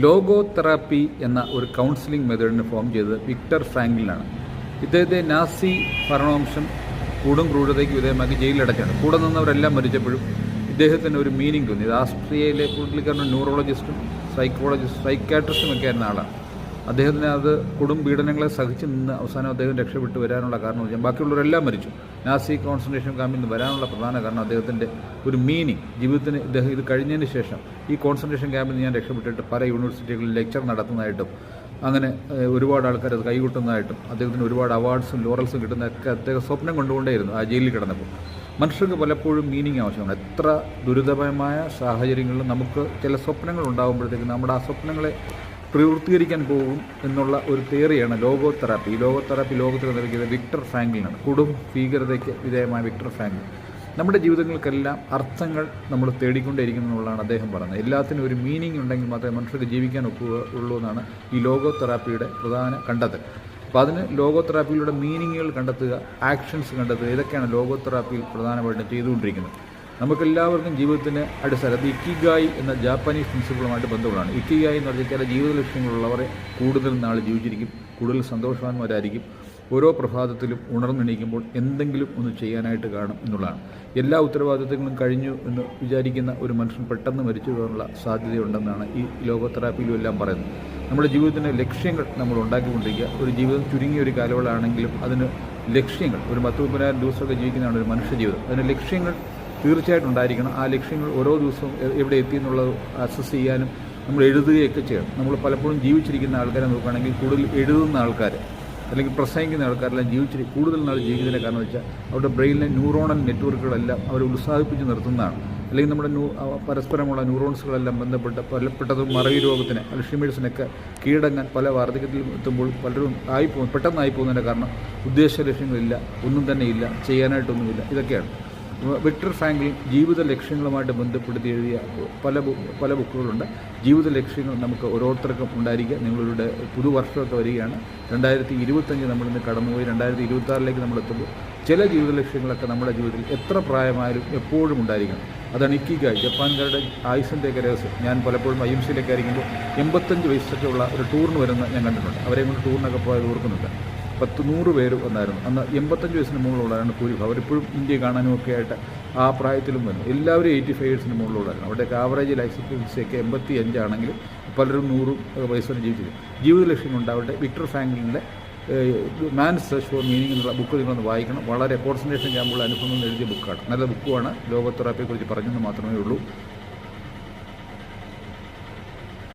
Logo therapy എന്ന ഒരു counselling മെത്തേഡിന് form ചെയ്തത് വിക്ടർ ഫ്രാങ്ക്ലിനാണ്. ഇദ്ദേഹത്തെ നാസി ഭരണവംശം കൂടും ക്രൂരതയ്ക്ക് വിധേയമാക്കി ജയിലിലടച്ചാണ്. കൂടെ നിന്നവരെല്ലാം മരിച്ചപ്പോഴും ഇദ്ദേഹത്തിന് ഒരു മീനിങ് തോന്നി. ഇത് ആസ്ട്രിയയിലെ പുള്ളിക്കാരൻ ന്യൂറോളജിസ്റ്റും സൈക്കാട്രിസ്റ്റും ഒക്കെ ആയിരുന്ന ആളാണ്. അദ്ദേഹത്തിന് അത് കൊടും പീഡനങ്ങളെ സഹിച്ച് നിന്ന് അവസാനം അദ്ദേഹം രക്ഷപ്പെട്ടു വരാനുള്ള കാരണം വെച്ചാൽ ബാക്കിയുള്ളവരെല്ലാം മരിച്ചു. നാസി കോൺസെൻട്രേഷൻ ക്യാമ്പിൽ നിന്ന് വരാനുള്ള പ്രധാന കാരണം അദ്ദേഹത്തിൻ്റെ ഒരു മീനിങ് ജീവിതത്തിന്. ഇദ്ദേഹം ഇത് കഴിഞ്ഞതിന് ശേഷം ഈ കോൺസെൻട്രേഷൻ ക്യാമ്പിൽ നിന്ന് ഞാൻ രക്ഷപ്പെട്ടിട്ട് പല യൂണിവേഴ്സിറ്റികളിൽ ലെക്ചർ നടത്തുന്നതായിട്ടും അങ്ങനെ ഒരുപാട് ആൾക്കാർ അത് കൈകൊട്ടുന്നതായിട്ടും അദ്ദേഹത്തിന് ഒരുപാട് അവാർഡ്സും ലോറൽസും കിട്ടുന്നതൊക്കെ അദ്ദേഹം സ്വപ്നം കൊണ്ടുകൊണ്ടേയിരുന്നു ആ ജയിലിൽ കിടന്നപ്പോൾ. മനുഷ്യർക്ക് പലപ്പോഴും മീനിങ് ആവശ്യമാണ്. എത്ര ദുരിതപരമായ സാഹചര്യങ്ങളിലും നമുക്ക് ചില സ്വപ്നങ്ങൾ ഉണ്ടാകുമ്പോഴത്തേക്കും നമ്മുടെ ആ സ്വപ്നങ്ങളെ പ്രവൃത്തികരിക്കാൻ പോകും എന്നുള്ള ഒരു തിയറിയാണ് ലോഗോ തെറാപ്പി. ഈ ലോഗോ തെറാപ്പി ലോകത്തിൽ നൽകിയത് വിക്ടർ ഫ്രാങ്ക്ലിനാണ്. കൊടും ഭീകരതയ്ക്ക് വിധേയമായ വിക്ടർ ഫ്രാങ്ക്ലിൻ. നമ്മുടെ ജീവിതങ്ങൾക്കെല്ലാം അർത്ഥങ്ങൾ നമ്മൾ തേടിക്കൊണ്ടേയിരിക്കുന്നു എന്നുള്ളതാണ് അദ്ദേഹം പറയുന്നത്. എല്ലാത്തിനും ഒരു മീനിങ് ഉണ്ടെങ്കിൽ മാത്രമേ മനുഷ്യർക്ക് ജീവിക്കാൻ ഒക്കുകയുള്ളൂ എന്നാണ് ഈ ലോഗോ തെറാപ്പിയുടെ പ്രധാന കണ്ടെത്തൽ. അപ്പോൾ അതിന് ലോഗോ തെറാപ്പിയിലൂടെ മീനിങ്ങുകൾ കണ്ടെത്തുക, ആക്ഷൻസ് കണ്ടെത്തുക, ഇതൊക്കെയാണ് ലോഗോ തെറാപ്പിയിൽ പ്രധാനമായിട്ടും ചെയ്തുകൊണ്ടിരിക്കുന്നത്. നമുക്കെല്ലാവർക്കും ജീവിതത്തിന് അടിസ്ഥാനം അത് ഇക്കിഗായി എന്ന ജാപ്പനീസ് പ്രിൻസിപ്പിളുമായിട്ട് ബന്ധപ്പെടാണ്. ഇക്കിഗായി എന്ന് പറഞ്ഞാൽ ചില ജീവിത ലക്ഷ്യങ്ങളുള്ളവരെ കൂടുതൽ നാൾ ജീവിച്ചിരിക്കും, കൂടുതൽ സന്തോഷവാന്മാരായിരിക്കും, ഓരോ പ്രഭാതത്തിലും ഉണർന്നെണീക്കുമ്പോൾ എന്തെങ്കിലും ഒന്ന് ചെയ്യാനായിട്ട് കാണും എന്നുള്ളതാണ്. എല്ലാ ഉത്തരവാദിത്തങ്ങളും കഴിഞ്ഞു എന്ന് വിചാരിക്കുന്ന ഒരു മനുഷ്യൻ പെട്ടെന്ന് മരിച്ചു പോകാനുള്ള സാധ്യതയുണ്ടെന്നാണ് ഈ ലോഗോ തെറാപ്പിയിലും എല്ലാം പറയുന്നത്. നമ്മുടെ ജീവിതത്തിൻ്റെ ലക്ഷ്യങ്ങൾ നമ്മൾ ഉണ്ടാക്കിക്കൊണ്ടിരിക്കുക. ഒരു ജീവിതം ചുരുങ്ങിയ ഒരു കാലയളവാണെങ്കിലും അതിന് ലക്ഷ്യങ്ങൾ, ഒരു 10-30,000 ദിവസമൊക്കെ ജീവിക്കുന്നതാണ് ഒരു മനുഷ്യ ജീവിതം. അതിന് ലക്ഷ്യങ്ങൾ തീർച്ചയായിട്ടും ഉണ്ടായിരിക്കണം. ആ ലക്ഷ്യങ്ങൾ ഓരോ ദിവസവും എവിടെ എത്തി എന്നുള്ളത് അസസ് ചെയ്യാനും നമ്മൾ എഴുതുകയൊക്കെ ചെയ്യണം. നമ്മൾ പലപ്പോഴും ജീവിച്ചിരിക്കുന്ന ആൾക്കാരെ നോക്കുകയാണെങ്കിൽ കൂടുതൽ എഴുതുന്ന ആൾക്കാർ അല്ലെങ്കിൽ പ്രസംഗിക്കുന്ന ആൾക്കാരെല്ലാം കൂടുതൽ നാൾ ജീവിക്കുന്നതിൻ്റെ കാരണം വെച്ചാൽ അവരുടെ ബ്രെയിനിലെ ന്യൂറോണൽ നെറ്റ്വർക്കുകളെല്ലാം അവരെ ഉത്സാഹിപ്പിച്ച് നിർത്തുന്നതാണ്. അല്ലെങ്കിൽ നമ്മുടെ പരസ്പരമുള്ള ന്യൂറോൺസുകളെല്ലാം പലപ്പെട്ടതും മറവി രോഗത്തിന്, അൽഷിമേഴ്സിനൊക്കെ കീഴടങ്ങാൻ പല വാർദ്ധക്യത്തിലും എത്തുമ്പോൾ പലരും പെട്ടെന്ന് ആയിപ്പോകുന്നതിൻ്റെ കാരണം ഉദ്ദേശ ലക്ഷ്യങ്ങളില്ല, ഒന്നും തന്നെ ഇല്ല, ചെയ്യാനായിട്ടൊന്നുമില്ല. ഇതൊക്കെയാണ്. വിക്ടർ ഫ്രാങ്ക്ലിൻ ജീവിത ലക്ഷ്യങ്ങളുമായിട്ട് ബന്ധപ്പെടുത്തി എഴുതിയ പല ബുക്കുകളുണ്ട്. ജീവിത ലക്ഷ്യങ്ങൾ നമുക്ക് ഓരോരുത്തർക്കും ഉണ്ടായിരിക്കുക. നിങ്ങളുടെ പുതുവർഷമൊക്കെ വരികയാണ്. 2025 നമ്മളിന്ന് കടന്നുപോയി 2026 നമ്മളെത്തുമ്പോൾ ചില ജീവിത ലക്ഷ്യങ്ങളൊക്കെ നമ്മുടെ ജീവിതത്തിൽ എത്ര പ്രായമായാലും എപ്പോഴും ഉണ്ടായിരിക്കണം. അതാണ് ഇക്കിഗായി. ജപ്പാൻകാരുടെ ആയുസിൻ്റെയൊക്കെ രഹസ്യം. ഞാൻ പലപ്പോഴും IMC-യിലൊക്കെ ആയിരിക്കുമ്പോൾ 85 വയസ്സൊക്കെ ഉള്ള ഒരു ടൂറിന് വരുന്ന ഞാൻ കണ്ടിട്ടുണ്ട്. അവരെ കൊണ്ട് ടൂറിനൊക്കെ പോയത് ഓർക്കുന്നുണ്ട്. 100 പേര് വന്നായിരുന്നു. അന്ന് 85 വയസ്സിന് മുകളിലുള്ളവരാണ് ഭൂരിഭാഗം. അവരിപ്പോഴും ഇന്ത്യ കാണാനും ഒക്കെ ആയിട്ട് ആ പ്രായത്തിലും വന്നു. എല്ലാവരും 85 വയസ്സിന് മുകളിലുള്ളവരാണ്. അവിടെയൊക്കെ ആവറേജ് ലൈഫ് എക്സ്പെക്റ്റൻസിയൊക്കെ 85 ആണെങ്കിലും പലരും 100 വയസ്സിന് ജീവിച്ചിരിക്കും. ജീവിത ലക്ഷ്യങ്ങളുണ്ടാവട്ടെ. വിക്ടർ ഫ്രാങ്ക്ലിൻ്റെ മാൻസ് സെർച്ച് ഫോർ മീനിങ് എന്നുള്ള ബുക്ക് നിങ്ങളൊന്ന് വായിക്കണം. വളരെ കോൺസെൻട്രേഷൻ ക്യാമ്പുള്ള അനുഭവങ്ങൾ എഴുതിയ ബുക്കാണ്. നല്ല ബുക്കുമാണ്. ലോഗോ തെറാപ്പിയെക്കുറിച്ച് പറഞ്ഞെന്ന് മാത്രമേ ഉള്ളൂ.